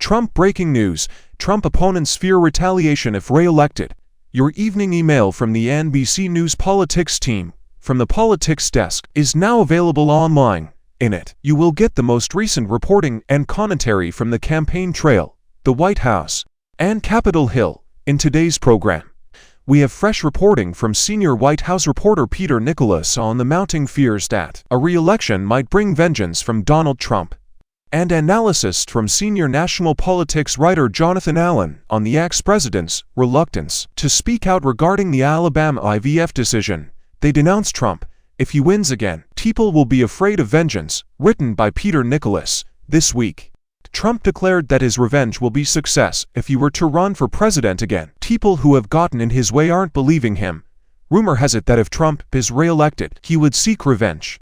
Trump breaking news. Trump opponents fear retaliation if re-elected. Your evening email from the NBC News politics team, from the politics desk, is now available online. In it, you will get the most recent reporting and commentary from the campaign trail, the White House, and Capitol Hill. In today's program, we have fresh reporting from senior White House reporter Peter Nicholas on the mounting fears that a re-election might bring vengeance from Donald Trump, and analysis from senior national politics writer Jonathan Allen on the ex-president's reluctance to speak out regarding the Alabama IVF decision. They denounce Trump. If he wins again, people will be afraid of vengeance, written by Peter Nicholas. This week, Trump declared that his revenge will be success if he were to run for president again. People who have gotten in his way aren't believing him. Rumor has it that if Trump is re-elected, he would seek revenge.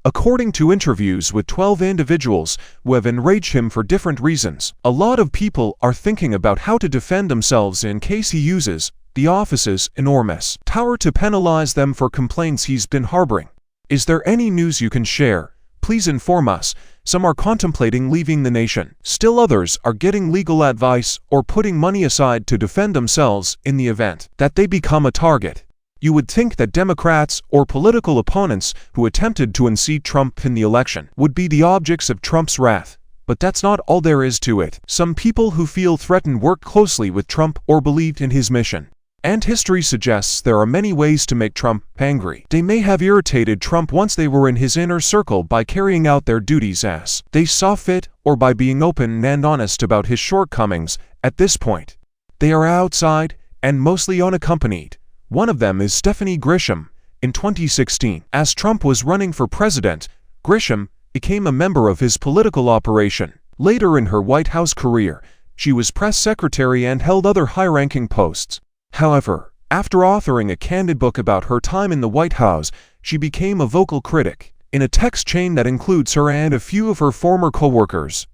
According to interviews with 12 individuals who have enraged him for different reasons, a lot of people are thinking about how to defend themselves in case he uses the office's enormous power to penalize them for complaints he's been harboring. Is there any news you can share? Please inform us. Some are contemplating leaving the nation. Still others are getting legal advice or putting money aside to defend themselves in the event that they become a target. You would think that Democrats or political opponents who attempted to unseat Trump in the election would be the objects of Trump's wrath. But that's not all there is to it. Some people who feel threatened worked closely with Trump or believed in his mission. And history suggests there are many ways to make Trump angry. They may have irritated Trump once they were in his inner circle by carrying out their duties as they saw fit, or by being open and honest about his shortcomings. At this point, they are outside and mostly unaccompanied. One of them is Stephanie Grisham. In 2016, as Trump was running for president, Grisham became a member of his political operation. Later in her White House career, she was press secretary and held other high-ranking posts. However, after authoring a candid book about her time in the White House, she became a vocal critic in a text chain that includes her and a few of her former co-workers.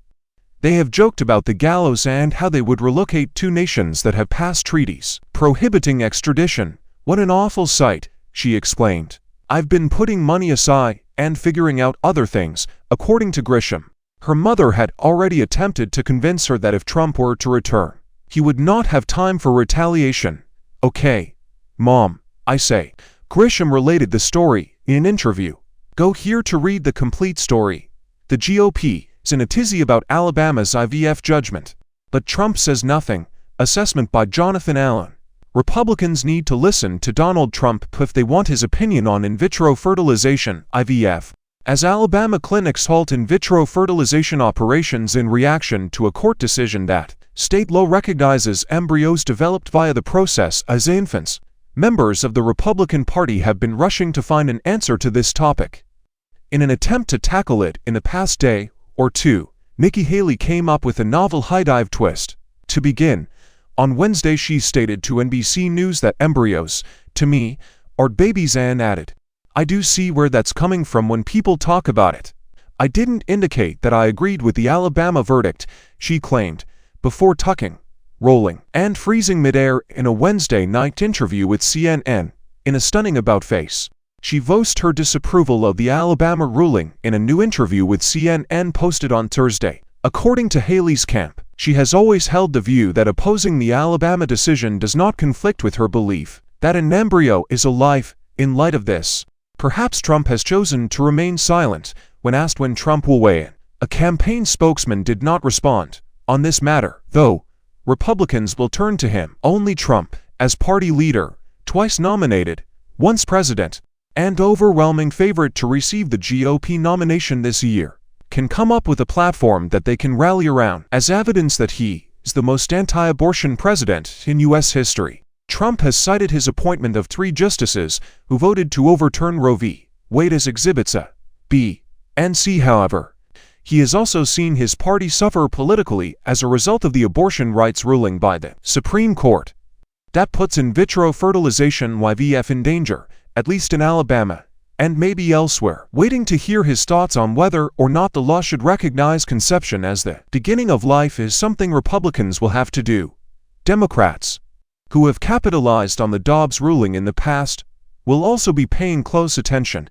They have joked about the gallows and how they would relocate two nations that have passed treaties prohibiting extradition. What an awful sight, she explained. I've been putting money aside and figuring out other things, according to Grisham. Her mother had already attempted to convince her that if Trump were to return, he would not have time for retaliation. Okay, Mom, I say. Grisham related the story in an interview. Go here to read the complete story. The GOP is in a tizzy about Alabama's IVF judgment, but Trump says nothing. Assessment by Jonathan Allen. Republicans need to listen to Donald Trump if they want his opinion on in vitro fertilization, IVF, as Alabama clinics halt in vitro fertilization operations in reaction to a court decision that state law recognizes embryos developed via the process as infants. Members of the Republican Party have been rushing to find an answer to this topic. In an attempt to tackle it in the past day or two, Nikki Haley came up with a novel high-dive twist. To begin, on Wednesday she stated to NBC News that embryos, to me, are babies, and added, I do see where that's coming from when people talk about it. I didn't indicate that I agreed with the Alabama verdict, she claimed, before tucking, rolling, and freezing midair in a Wednesday night interview with CNN. In a stunning about-face, she voiced her disapproval of the Alabama ruling in a new interview with CNN posted on Thursday. According to Haley's camp, she has always held the view that opposing the Alabama decision does not conflict with her belief that an embryo is a life. In light of this, perhaps Trump has chosen to remain silent when asked when Trump will weigh in. A campaign spokesman did not respond on this matter, though Republicans will turn to him. Only Trump, as party leader, twice nominated, once president, and overwhelming favorite to receive the GOP nomination this year, can come up with a platform that they can rally around as evidence that he is the most anti-abortion president in U.S. history. Trump has cited his appointment of 3 justices who voted to overturn Roe v. Wade as exhibits A, B, and C. However, he has also seen his party suffer politically as a result of the abortion rights ruling by the Supreme Court. That puts in vitro fertilization IVF in danger, at least in Alabama, and maybe elsewhere. Waiting to hear his thoughts on whether or not the law should recognize conception as the beginning of life is something Republicans will have to do. Democrats, who have capitalized on the Dobbs ruling in the past, will also be paying close attention.